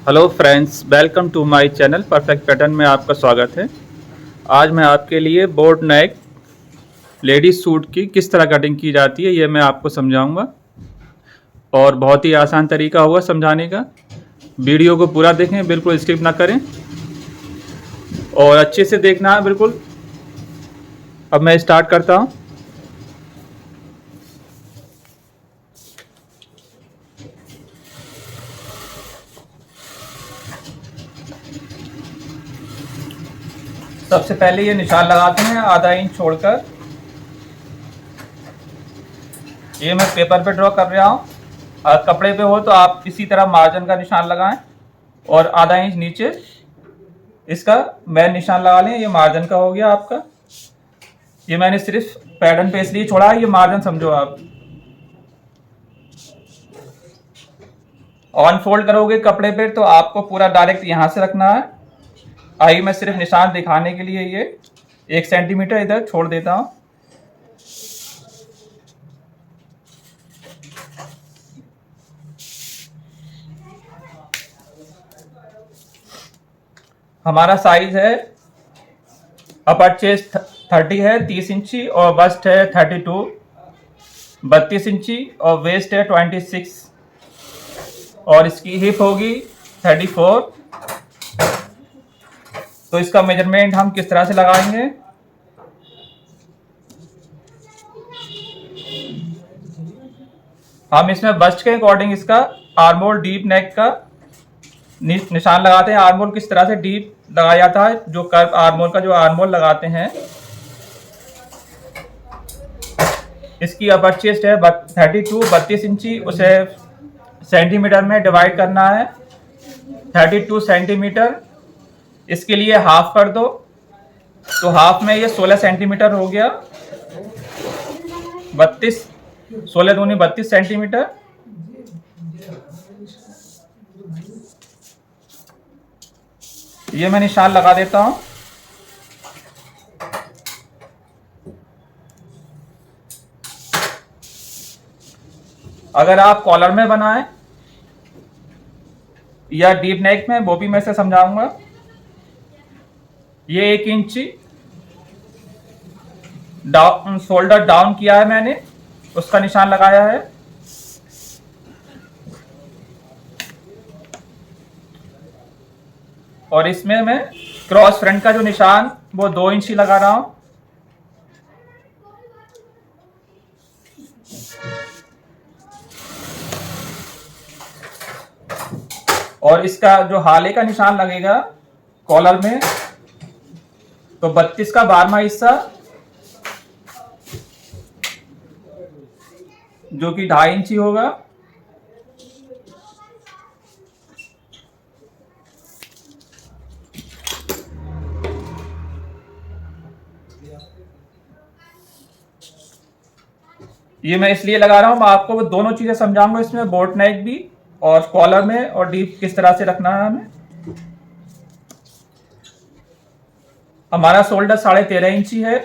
Hello friends, welcome to my channel Perfect Pattern में आपका स्वागत है। आज मैं आपके लिए बोट नेक लेडीज सूट की किस तरह कटिंग की जाती है ये मैं आपको समझाऊंगा और बहुत ही आसान तरीका होगा समझाने का। वीडियो को पूरा देखें, बिल्कुल स्किप ना करें और अच्छे से देखना है बिल्कुल। अब मैं स्टार्ट करता हूँ। सबसे पहले ये निशान लगाते हैं आधा इंच छोड़कर। ये मैं पेपर पे ड्रॉ कर रहा हूँ। अगर कपड़े पे हो तो आप इसी तरह मार्जिन का निशान लगाएं और आधा इंच नीचे इसका मैन निशान लगा लें। ये मार्जिन का हो गया आपका। ये मैंने सिर्फ पैटर्न पे इसलिए छोड़ा है, ये मार्जिन समझो आप। ऑन फोल्ड करोगे कपड़े पे तो आपको पूरा डायरेक्ट यहां से रखना है। आइए मैं सिर्फ निशान दिखाने के लिए ये 1 सेंटीमीटर इधर छोड़ देता हूं। हमारा साइज है अपर चेस्ट 30 है 30 इंची और बस्ट है 32 32 इंची और वेस्ट है 26 और इसकी हिप होगी 34। तो इसका मेजरमेंट हम किस तरह से लगाएंगे। हम इसमें बस्ट के अकॉर्डिंग इसका आर्मोल डीप नेक का निशान लगाते हैं। आर्मोल किस तरह से डीप लगाया जाता है, जो कर्व आर्मोल का जो आर्मोल लगाते हैं। इसकी अपर चेस्ट है 32 इंची, उसे सेंटीमीटर में डिवाइड करना है 32 सेंटीमीटर। इसके लिए हाफ कर दो तो हाफ में ये 16 सेंटीमीटर हो गया। 32 16 दूनी 32 सेंटीमीटर। ये मैं निशान लगा देता हूं। अगर आप कॉलर में बनाएं या डीप नेक में, वो भी मैं से समझाऊंगा। ये 1 इंची डाउन शोल्डर डाउन किया है मैंने, उसका निशान लगाया है। और इसमें मैं क्रॉस फ्रंट का जो निशान वो 2 इंची लगा रहा हूं। और इसका जो हाले का निशान लगेगा कॉलर में, तो 32 का 12वां हिस्सा जो कि 2.5 इंची होगा। ये मैं इसलिए लगा रहा हूं, मैं आपको दोनों चीजें समझाऊंगा इसमें, बोट नेक भी और कॉलर में और डीप किस तरह से रखना है हमें। हमारा शोल्डर 13.5 इंची है,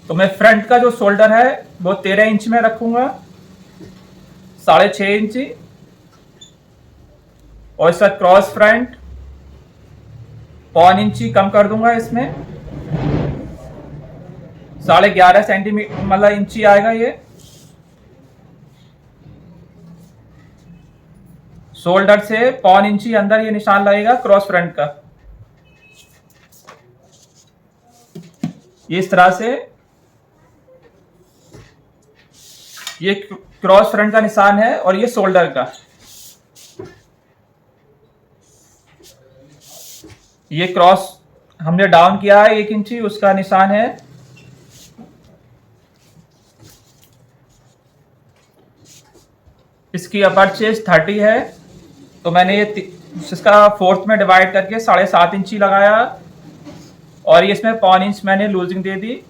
तो मैं फ्रंट का जो शोल्डर है वो 13 इंच में रखूंगा, 6.5 इंची। और इसका क्रॉस फ्रंट 0.5 इंची कम कर दूंगा, इसमें 11.5 सेंटीमीटर मतलब इंची आएगा। ये शोल्डर से 0.5 इंची अंदर ये निशान लगेगा क्रॉस फ्रंट का। ये इस तरह से ये क्रॉस फ्रंट का निशान है और ये शोल्डर का। ये क्रॉस हमने डाउन किया है 1 इंची, उसका निशान है। इसकी अपर चेस्ट 30 है, तो मैंने ये इसका फोर्थ में डिवाइड करके 7.5 इंची लगाया और ये इसमें 0.5 इंच मैंने लूजिंग दे दी।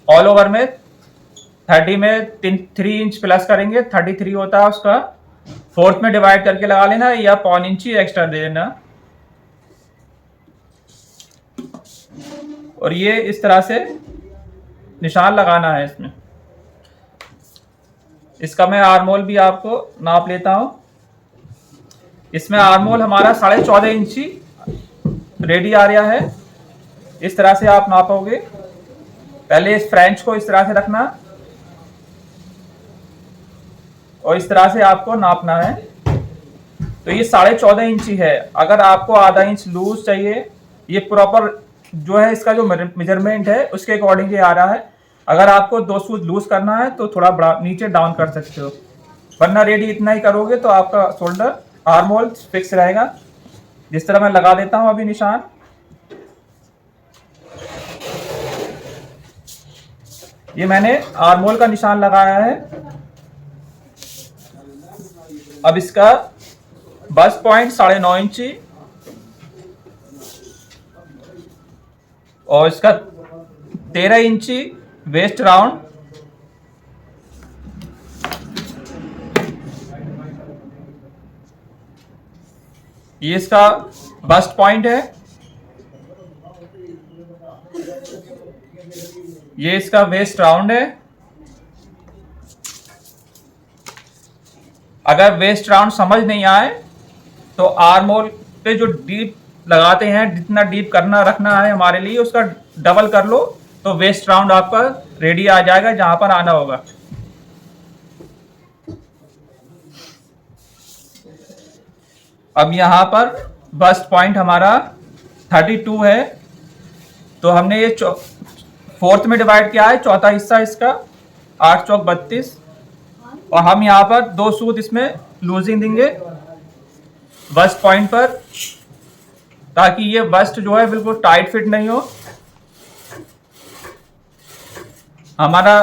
ऑल ओवर में 30 में 3 इंच प्लस करेंगे, 33 होता है उसका। फोर्थ में डिवाइड करके लगा लेना या 0.5 इंची एक्स्ट्रा दे देना। और ये इस तरह से निशान लगाना है इसमें। इसका मैं आर्मोल भी आपको नाप लेता हूं। इसमें आर्मोल हमारा 14.5 इंची रेडी आ रहा है। इस तरह से आप नापोगे। पहले इस फ्रेंच को इस तरह से रखना और इस तरह से आपको नापना है। तो ये 14.5 इंची है। अगर आपको आधा इंच लूज चाहिए, ये प्रॉपर जो है इसका जो मेजरमेंट है उसके अकॉर्डिंग ये आ रहा है। अगर आपको 2 सूज लूज करना है तो थोड़ा बड़ा नीचे डाउन कर सकते हो, वरना रेडी इतना ही करोगे तो आपका शोल्डर आर्मोल फिक्स रहेगा। जिस तरह मैं लगा देता हूं अभी निशान। ये मैंने आर्मोल का निशान लगाया है। अब इसका बस्ट पॉइंट 9.5 इंची और इसका 13 इंची वेस्ट राउंड। ये इसका बस्ट पॉइंट है। ये इसका वेस्ट राउंड है। अगर वेस्ट राउंड समझ नहीं आए तो आर्मोल पे जो डीप लगाते हैं, जितना डीप करना रखना है हमारे लिए, उसका डबल कर लो तो वेस्ट राउंड आपका रेडी आ जाएगा जहां पर आना होगा। अब यहां पर बस्ट पॉइंट हमारा 32 है, तो हमने ये फोर्थ में डिवाइड किया है, चौथा हिस्सा इसका 8 चौक 32। और हम यहाँ पर 2 सूत इसमें लूजिंग देंगे बस्ट पॉइंट पर, ताकि ये बस्ट जो है बिल्कुल टाइट फिट नहीं हो। हमारा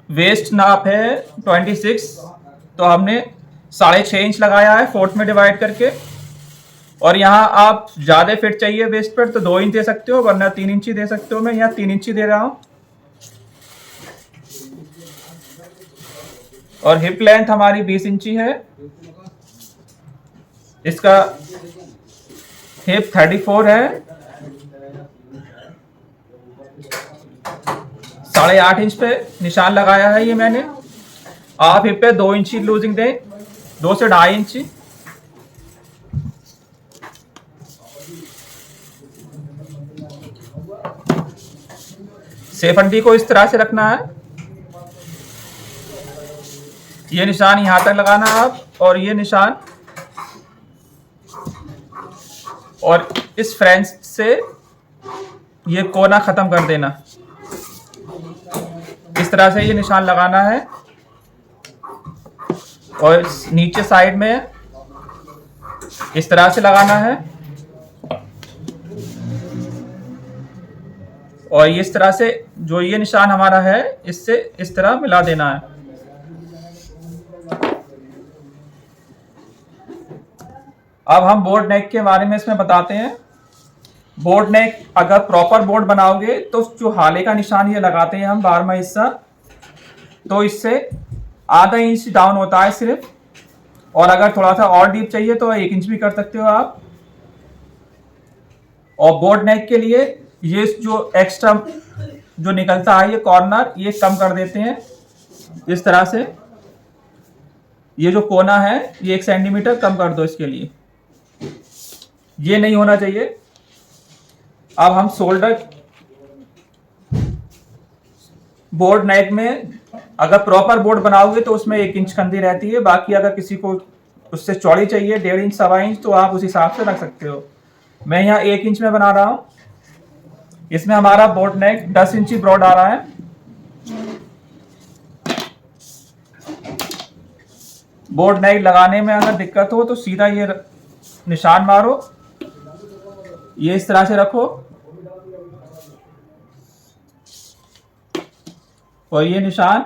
वेस्ट नाप है 26, तो हमने 6.5 इंच लगाया है फोर्थ में डिवाइड करके। और यहाँ आप ज्यादा फिट चाहिए वेस्ट पर तो 2 इंच दे सकते हो, वरना 3 इंच ही दे सकते हो। मैं यहाँ 3 इंच ही दे रहा हूँ। और हिप लेंथ हमारी 20 इंची है। इसका हिप 34 है। 8.5 इंच पे निशान लगाया है ये मैंने। आप हिप पे 2 इंची लूजिंग दें, 2 से 2.5 इंची। सेफंडी को इस तरह से रखना है। ये निशान यहां तक लगाना है आप, और ये निशान, और इस फ्रेंच से ये कोना खत्म कर देना। इस तरह से ये निशान लगाना है। और नीचे साइड में इस तरह से लगाना है। और इस तरह से जो ये निशान हमारा है, इससे इस तरह मिला देना है। अब हम बोर्ड नेक के बारे में इसमें बताते हैं। बोर्ड नेक अगर प्रॉपर बोर्ड बनाओगे तो जो हाले का निशान ये लगाते हैं हम 12वां हिस्सा, तो इससे आधा इंच डाउन होता है सिर्फ। और अगर थोड़ा सा और डीप चाहिए तो 1 इंच भी कर सकते हो आप। और बोर्ड नेक के लिए ये जो एक्स्ट्रा जो निकलता है ये कॉर्नर, ये कम कर देते हैं इस तरह से। ये जो कोना है ये 1 सेंटीमीटर कम कर दो इसके लिए, ये नहीं होना चाहिए। अब हम शोल्डर बोर्ड नेक में अगर प्रॉपर बोर्ड बनाओगे तो उसमें 1 इंच कंधी रहती है। बाकी अगर किसी को उससे चौड़ी चाहिए 1.5 इंच 1.25 इंच तो आप उस हिसाब से रख सकते हो। मैं यहाँ 1 इंच में बना रहा हूँ। इसमें हमारा बोर्ड नेक 10 इंची ब्रॉड आ रहा है। बोर्ड नेक लगाने में अगर दिक्कत हो तो सीधा ये निशान मारो, ये इस तरह से रखो और ये निशान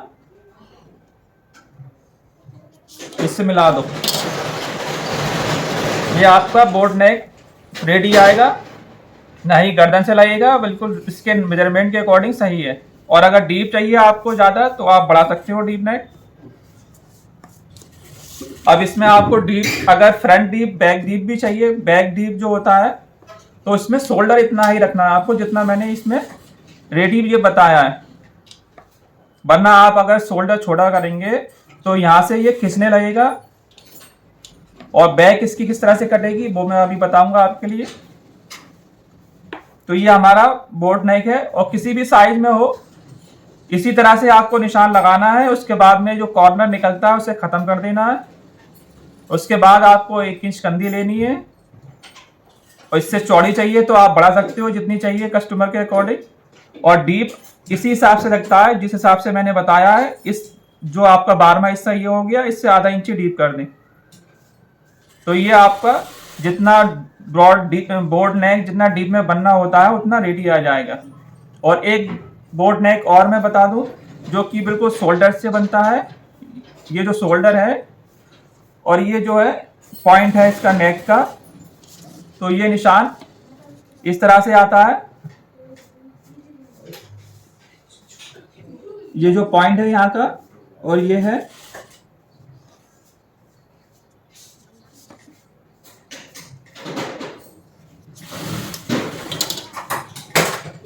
इससे मिला दो। ये आपका बोर्ड नेक रेडी आएगा। नहीं गर्दन से लगेगा, बिल्कुल इसके मेजरमेंट के अकॉर्डिंग सही है। और अगर डीप चाहिए आपको ज्यादा तो आप बढ़ा सकते हो डीप नेक। अब इसमें आपको डीप, अगर फ्रंट डीप बैक डीप भी चाहिए, बैक डीप जो होता है तो इसमें शोल्डर इतना ही रखना है आपको जितना मैंने इसमें रेडी ये बताया है। वरना आप अगर शोल्डर छोटा करेंगे तो यहां से ये खिंचने लगेगा और बैक इसकी किस तरह से कटेगी वो मैं अभी बताऊंगा आपके लिए। तो ये हमारा बोट नेक है और किसी भी साइज में हो इसी तरह से आपको निशान लगाना है। उसके बाद में जो कॉर्नर निकलता है उसे खत्म कर देना है। उसके बाद आपको 1 इंच कंधी लेनी है और इससे चौड़ी चाहिए तो आप बढ़ा सकते हो जितनी चाहिए कस्टमर के अकॉर्डिंग। और डीप इसी हिसाब से लगता है जिस हिसाब से मैंने बताया है। इस जो आपका 12वां हिस्सा ये हो गया, इससे आधा इंच डीप कर दें तो ये आपका जितना बोर्ड नेक जितना डीप में बनना होता है उतना रेडी आ जाएगा। और एक बोर्ड नेक और मैं बता दूं जो कि बिल्कुल शोल्डर से बनता है। ये जो शोल्डर है और ये जो है पॉइंट है इसका नेक का, तो ये निशान इस तरह से आता है। ये जो पॉइंट है यहाँ का और ये है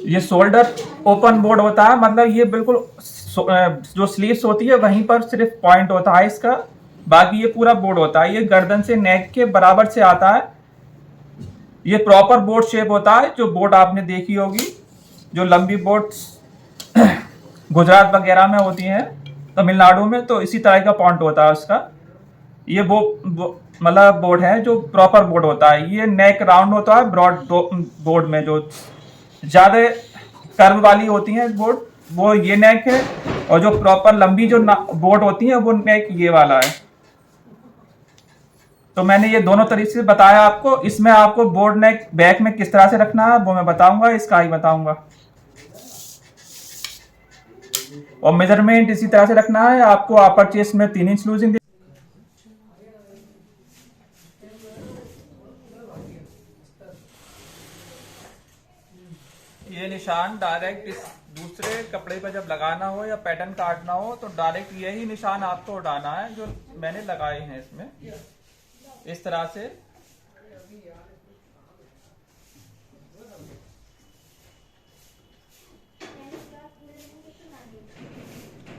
ये शोल्डर ओपन बोर्ड होता है। मतलब ये बिल्कुल जो स्लीव्स होती है वहीं पर सिर्फ पॉइंट होता है इसका, बाकी ये पूरा बोर्ड होता है। ये गर्दन से नेक के बराबर से आता है। ये प्रॉपर बोर्ड शेप होता है जो बोर्ड आपने देखी होगी, जो लंबी बोर्ड गुजरात वगैरह में होती हैं, तमिलनाडु में, तो इसी तरह का पॉइंट होता है उसका। ये वो मतलब बोर्ड है जो प्रॉपर बोर्ड होता है। ये नेक राउंड होता है ब्रॉड बोर्ड में। जो ज्यादा कर्व वाली होती है बोर्ड वो ये नेक है, और जो प्रॉपर लंबी जो बोर्ड होती है वो नेक ये वाला है। तो मैंने ये दोनों तरीके से बताया आपको। इसमें आपको बोर्ड नेक बैक में किस तरह से रखना है वो मैं बताऊंगा, इसका ही बताऊंगा। और मेजरमेंट इसी तरह से रखना है आपको। अपर चेस्ट में 3 इंच लूजिंग। ये निशान डायरेक्ट इस दूसरे कपड़े पर जब लगाना हो या पैटर्न काटना हो तो डायरेक्ट यही निशान आपको उठाना है जो मैंने लगाए हैं इसमें, इस तरह से।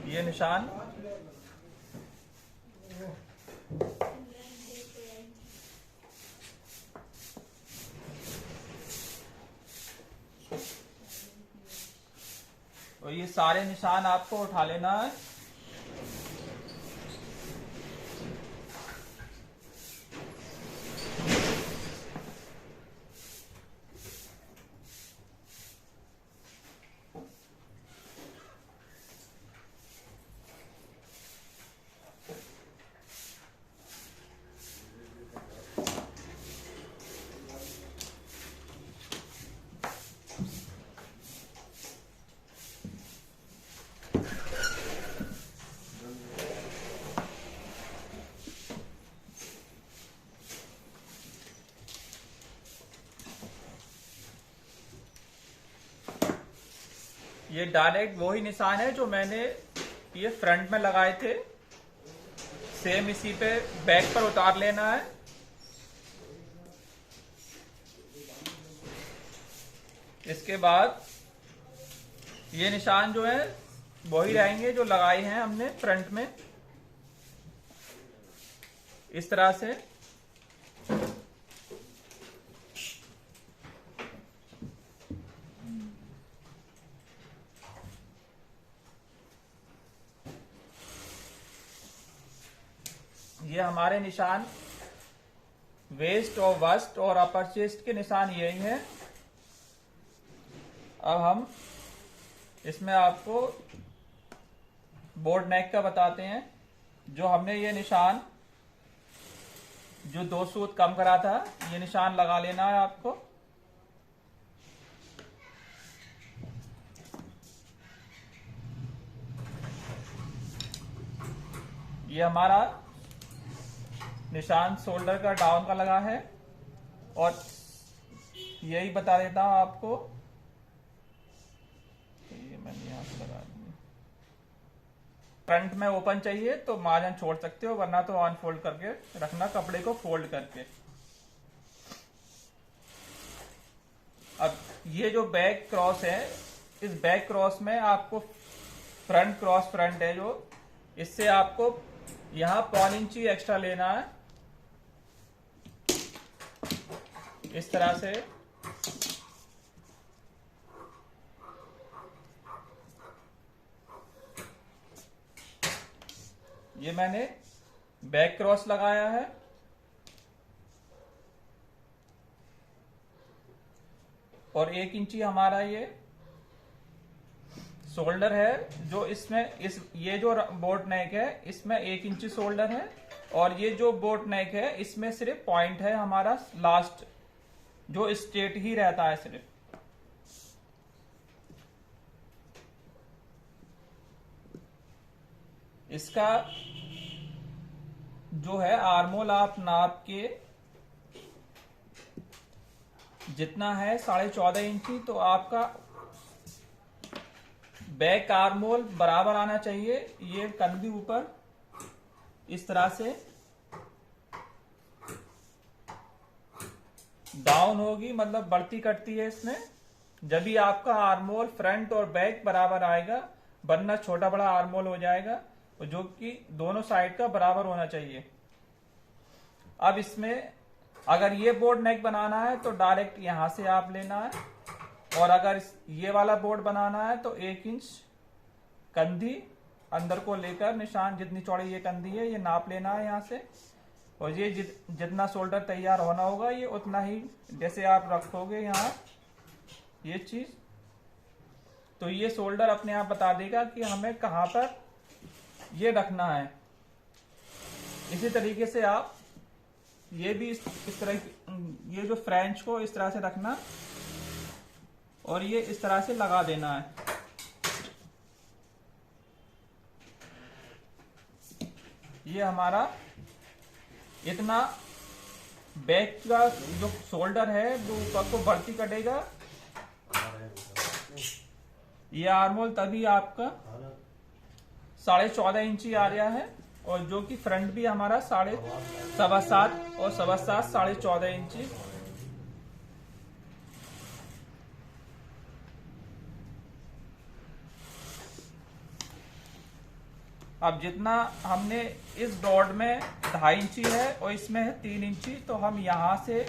ये निशान और ये सारे निशान आपको उठा लेना है। ये डायरेक्ट वही निशान है जो मैंने ये फ्रंट में लगाए थे, सेम इसी पे बैक पर उतार लेना है। इसके बाद ये निशान जो है वही रहेंगे जो लगाए हैं हमने फ्रंट में, इस तरह से। ये हमारे निशान वेस्ट और वस्ट और अपर चेस्ट के निशान यही हैं। अब हम इसमें आपको बोर्ड नेक का बताते हैं। जो हमने ये निशान जो 2 सूत कम करा था, ये निशान लगा लेना है आपको। ये हमारा निशान शोल्डर का डाउन का लगा है। और यही बता देता हूं आपको, ये मैंने यहां से लगा दिया। फ्रंट में ओपन चाहिए तो मार्जिन छोड़ सकते हो, वरना तो अनफोल्ड करके रखना, कपड़े को फोल्ड करके। अब ये जो बैक क्रॉस है, इस बैक क्रॉस में आपको फ्रंट क्रॉस फ्रंट है जो, इससे आपको यहां 1.25 इंच एक्स्ट्रा लेना है। इस तरह से ये मैंने बैक क्रॉस लगाया है और 1 इंची हमारा ये शोल्डर है। जो इसमें ये जो बोट नेक है इसमें 1 इंची शोल्डर है और ये जो बोट नेक है इसमें सिर्फ पॉइंट है हमारा लास्ट, जो स्ट्रेट ही रहता है सिर्फ। इसका जो है आर्मोल आप नाप के जितना है 14.5 इंची, तो आपका बैक आर्मोल बराबर आना चाहिए। ये कंधी ऊपर इस तरह से डाउन होगी, मतलब बढ़ती कटती है इसमें। जब भी आपका आर्मोल फ्रंट और बैक बराबर आएगा, वरना छोटा बड़ा आर्मोल हो जाएगा, जो कि दोनों साइड का बराबर होना चाहिए। अब इसमें अगर ये बोर्ड नेक बनाना है तो डायरेक्ट यहां से आप लेना है, और अगर ये वाला बोर्ड बनाना है तो 1 इंच कंधी अंदर को लेकर निशान, जितनी चौड़ी ये कंधी है ये नाप लेना है यहां से, और ये जितना शोल्डर तैयार होना होगा ये उतना ही, जैसे आप रखोगे यहाँ ये चीज, तो ये शोल्डर अपने आप बता देगा कि हमें कहां पर ये रखना है। इसी तरीके से आप ये भी इस तरह, ये जो फ्रेंच को इस तरह से रखना और ये इस तरह से लगा देना है। ये हमारा इतना बैक का जो शोल्डर है वो ऊपर को बढ़ती कटेगा। ये आर्मोल तभी आपका 14.5 इंची आ रहा है, और जो कि फ्रंट भी हमारा 7.25 और 7.25 14.5 इंची। अब जितना हमने इस डॉट में 2.5 इंची है और इसमें है 3 इंची, तो हम यहां से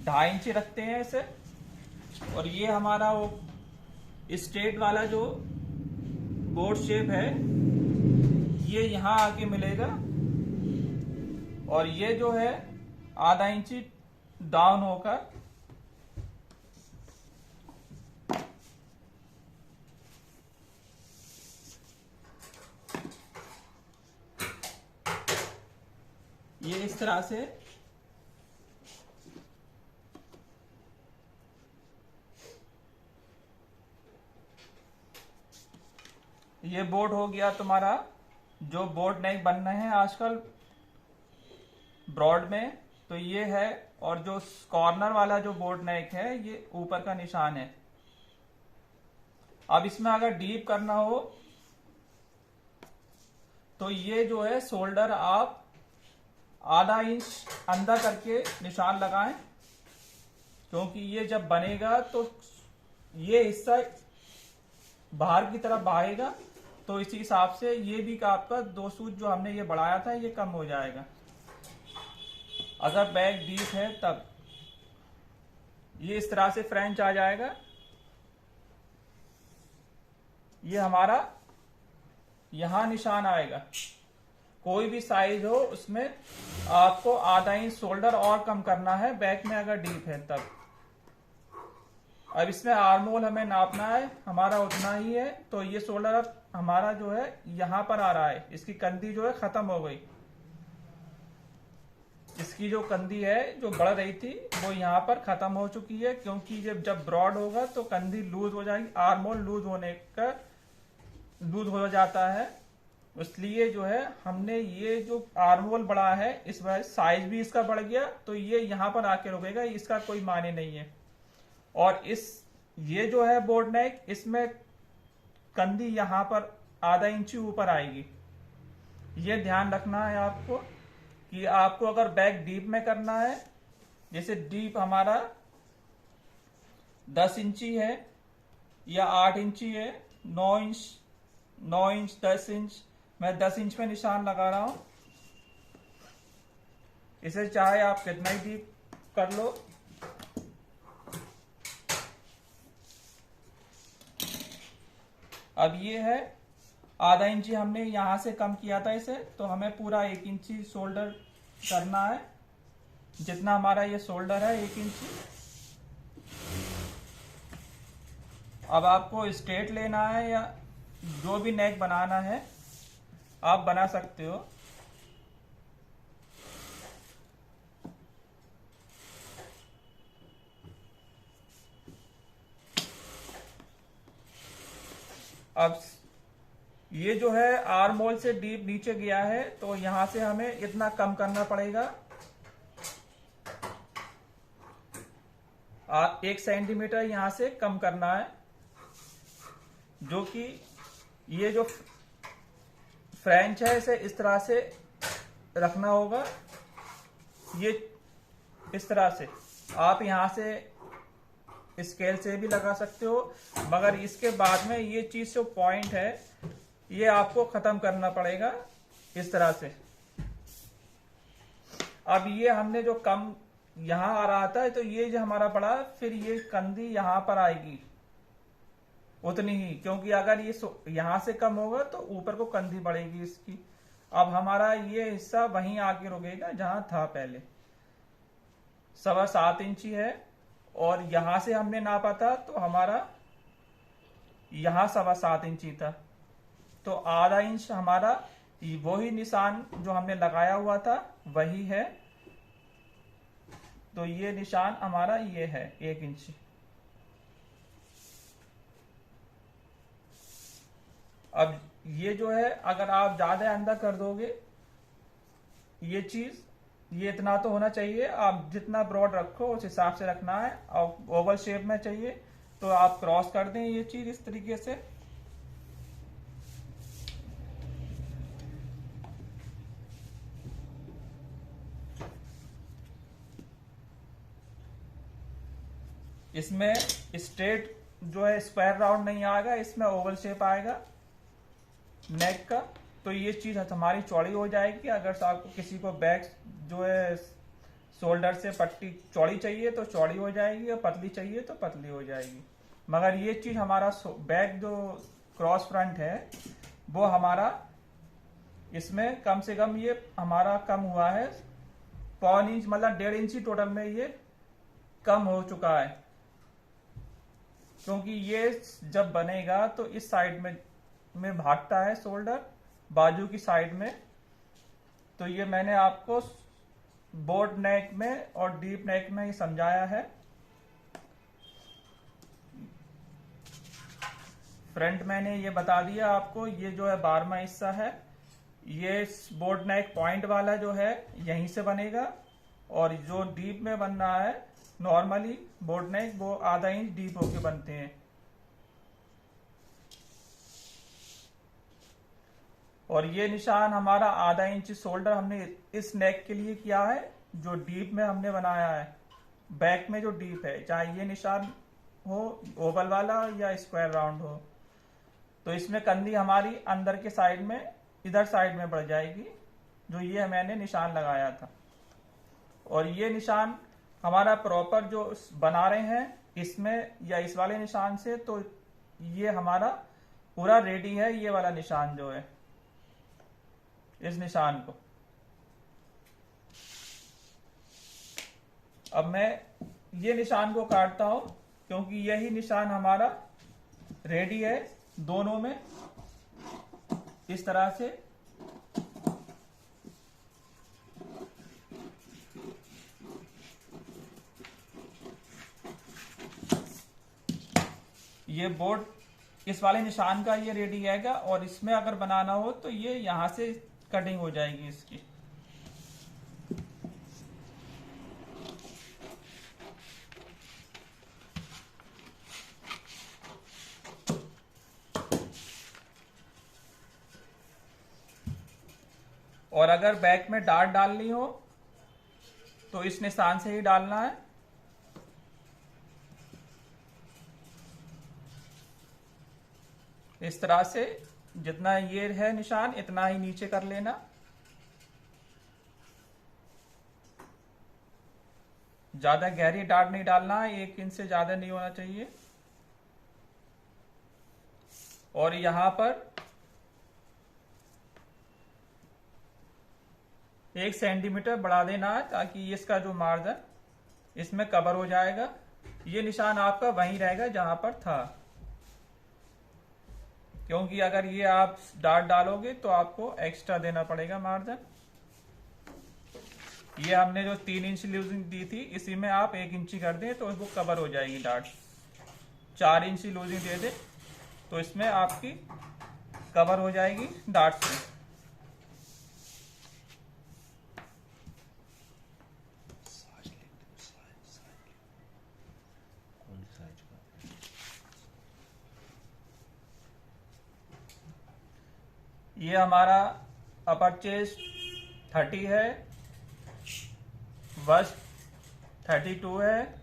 2.5 इंची रखते हैं इसे, और ये हमारा वो स्ट्रेट वाला जो बोर्ड शेप है ये यहां आके मिलेगा, और ये जो है आधा इंची डाउन होकर ये इस तरह से ये बोर्ड हो गया तुम्हारा। जो बोर्ड नेक बन रहे हैं आजकल ब्रॉड में, तो ये है, और जो कॉर्नर वाला जो बोर्ड नेक है ये ऊपर का निशान है। अब इसमें अगर डीप करना हो तो ये जो है शोल्डर आप आधा इंच अंदर करके निशान लगाएं, क्योंकि ये जब बनेगा तो ये हिस्सा बाहर की तरफ बहेगा, तो इसी हिसाब से ये भी आपका 2 सूच जो हमने ये बढ़ाया था ये कम हो जाएगा। अगर बैक डीप है तब ये इस तरह से फ्रेंच आ जाएगा। ये हमारा यहां निशान आएगा। कोई भी साइज हो उसमें आपको आधा इंच शोल्डर और कम करना है, बैक में अगर डीप है तब। अब इसमें आर्मोल हमें नापना है, हमारा उतना ही है, तो ये शोल्डर अब हमारा जो है यहां पर आ रहा है। इसकी कंधी जो है खत्म हो गई, इसकी जो कंधी है जो बढ़ रही थी वो यहाँ पर खत्म हो चुकी है, क्योंकि जब ब्रॉड होगा तो कंधी लूज हो जाएगी। आर्मोल लूज हो जाता है, इसलिए जो है हमने ये जो आर्मोल बढ़ा है इस वजह साइज भी इसका बढ़ गया, तो ये यहाँ पर आके रुकेगा, इसका कोई माने नहीं है। और ये जो है बोर्ड नेक, इसमें कंधी यहाँ पर आधा इंची ऊपर आएगी। ये ध्यान रखना है आपको कि आपको अगर बैक डीप में करना है, जैसे डीप हमारा 10 इंची है या 8 इंची है, 9 इंच 10 इंच, मैं 10 इंच में निशान लगा रहा हूं। इसे चाहे आप कितना ही डीप कर लो, अब ये है आधा इंची हमने यहां से कम किया था इसे, तो हमें पूरा 1 इंची शोल्डर करना है। जितना हमारा ये शोल्डर है 1 इंची। अब आपको स्ट्रेट लेना है या जो भी नेक बनाना है आप बना सकते हो। अब ये जो है आर्म होल से डीप नीचे गया है, तो यहां से हमें इतना कम करना पड़ेगा। 1 सेंटीमीटर यहां से कम करना है, जो कि ये जो फ्रेंच है इसे इस तरह से रखना होगा। ये इस तरह से आप यहां से स्केल से भी लगा सकते हो, मगर इसके बाद में ये चीज जो पॉइंट है ये आपको खत्म करना पड़ेगा इस तरह से। अब ये हमने जो कम यहां आ रहा था, तो ये जो हमारा पड़ा, फिर ये कंधी यहां पर आएगी उतनी ही, क्योंकि अगर ये यहां से कम होगा तो ऊपर को कंधी बढ़ेगी इसकी। अब हमारा ये हिस्सा वहीं आके रुकेगा जहां था पहले। 7.25 इंची है और यहां से हमने नापा था तो हमारा यहां 7.25 इंची था, तो आधा इंच हमारा वही निशान जो हमने लगाया हुआ था वही है। तो ये निशान हमारा ये है 1 इंची। अब ये जो है अगर आप ज्यादा अंदर कर दोगे, ये चीज ये इतना तो होना चाहिए, आप जितना ब्रॉड रखो उस हिसाब से रखना है। और ओवल शेप में चाहिए तो आप क्रॉस कर दें ये चीज इस तरीके से। इसमें स्ट्रेट जो है स्क्वायर राउंड नहीं आएगा, इसमें ओवल शेप आएगा नेक का। तो ये चीज हमारी चौड़ी हो जाएगी। अगर आपको किसी को बैक जो है शोल्डर से पट्टी चौड़ी चाहिए तो चौड़ी हो जाएगी, और पतली चाहिए तो पतली हो जाएगी। मगर ये चीज हमारा बैक जो क्रॉस फ्रंट है वो हमारा इसमें कम से कम ये हमारा कम हुआ है 1.25 इंच, मतलब 1.5 इंची टोटल में ये कम हो चुका है। क्योंकि ये जब बनेगा तो इस साइड में भागता है शोल्डर, बाजू की साइड में। तो ये मैंने आपको बोट नेक में और डीप नेक में ये समझाया है। फ्रंट मैंने ये बता दिया आपको। ये जो है 12वां हिस्सा है, ये बोट नेक पॉइंट वाला जो है यहीं से बनेगा, और जो डीप में बन रहा है नॉर्मली बोट नेक वो आधा इंच डीप होके बनते हैं। और ये निशान हमारा आधा इंच शोल्डर हमने इस नेक के लिए किया है जो डीप में हमने बनाया है। बैक में जो डीप है, चाहे ये निशान हो ओवल वाला या स्क्वायर राउंड हो, तो इसमें कंधी हमारी अंदर के साइड में इधर साइड में बढ़ जाएगी, जो ये मैंने निशान लगाया था। और ये निशान हमारा प्रॉपर जो बना रहे हैं इसमें या इस वाले निशान से, तो ये हमारा पूरा रेडी है। ये वाला निशान जो है इस निशान को, अब मैं ये निशान को काटता हूं क्योंकि यही निशान हमारा रेडी है दोनों में। इस तरह से ये बोर्ड इस वाले निशान का ये रेडी आएगा, और इसमें अगर बनाना हो तो ये यहां से कटिंग हो जाएगी इसकी। और अगर बैक में डार्ट डालनी हो तो इस निशान से ही डालना है। इस तरह से जितना ये है निशान इतना ही नीचे कर लेना। ज्यादा गहरी डार्ट नहीं डालना है, 1 इंच से ज्यादा नहीं होना चाहिए। और यहाँ पर 1 सेंटीमीटर बढ़ा देना है ताकि इसका जो मार्जिन इसमें कवर हो जाएगा। ये निशान आपका वहीं रहेगा जहां पर था, क्योंकि अगर ये आप डार्ट डालोगे तो आपको एक्स्ट्रा देना पड़ेगा मार्जिन। ये हमने जो 3 इंच लूजिंग दी थी इसी में आप 1 इंची कर दें तो वो कवर हो जाएगी डार्ट। 4 इंच लूजिंग दे दें तो इसमें आपकी कवर हो जाएगी डार्ट से। ये हमारा अपर चेस्ट 30 है, बस्ट 32 है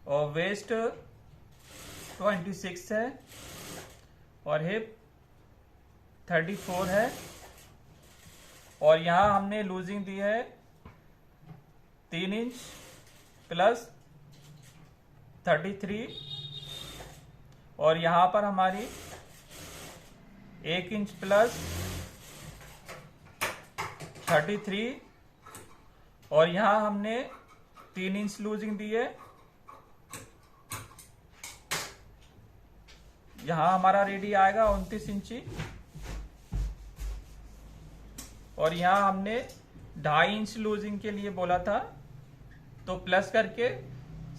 और वेस्ट 26 है और हिप 34 है। और यहाँ हमने लूजिंग दी है 3 इंच प्लस 33 और यहाँ पर हमारी 1 इंच प्लस 33 और यहाँ हमने 3 इंच लूजिंग दी है। यहाँ हमारा रेडी आएगा 29 इंची और यहाँ हमने 2.5 इंच लूजिंग के लिए बोला था तो प्लस करके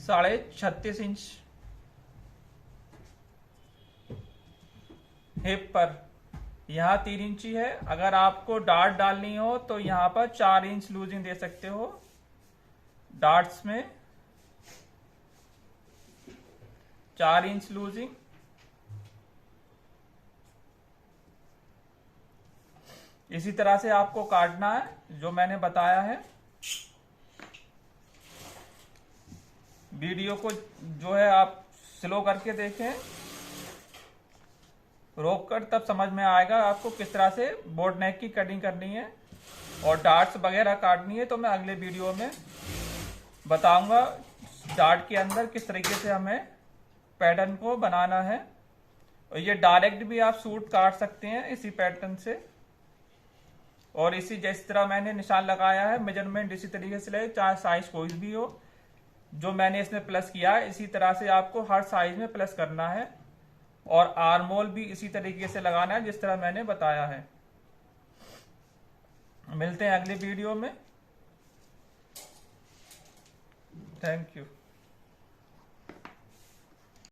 36.5 इंच हिप पर। यहाँ 3 इंची है। अगर आपको डार्ट डालनी हो तो यहाँ पर 4 इंच लूजिंग दे सकते हो डार्ट्स में, 4 इंच लूजिंग। इसी तरह से आपको काटना है जो मैंने बताया है। वीडियो को जो है आप स्लो करके देखें, रोक कर, तब समझ में आएगा आपको किस तरह से बोट नेक की कटिंग करनी है। और डार्ट्स वगैरह काटनी है तो मैं अगले वीडियो में बताऊंगा डार्ट के अंदर किस तरीके से हमें पैटर्न को बनाना है। और ये डायरेक्ट भी आप सूट काट सकते हैं इसी पैटर्न से, और इसी जिस तरह मैंने निशान लगाया है मेजरमेंट इसी तरीके से ले, चाहे साइज कोई भी हो। जो मैंने इसमें प्लस किया है इसी तरह से आपको हर साइज में प्लस करना है और आर्मोल भी इसी तरीके से लगाना है जिस तरह मैंने बताया है। मिलते हैं अगले वीडियो में। Thank you.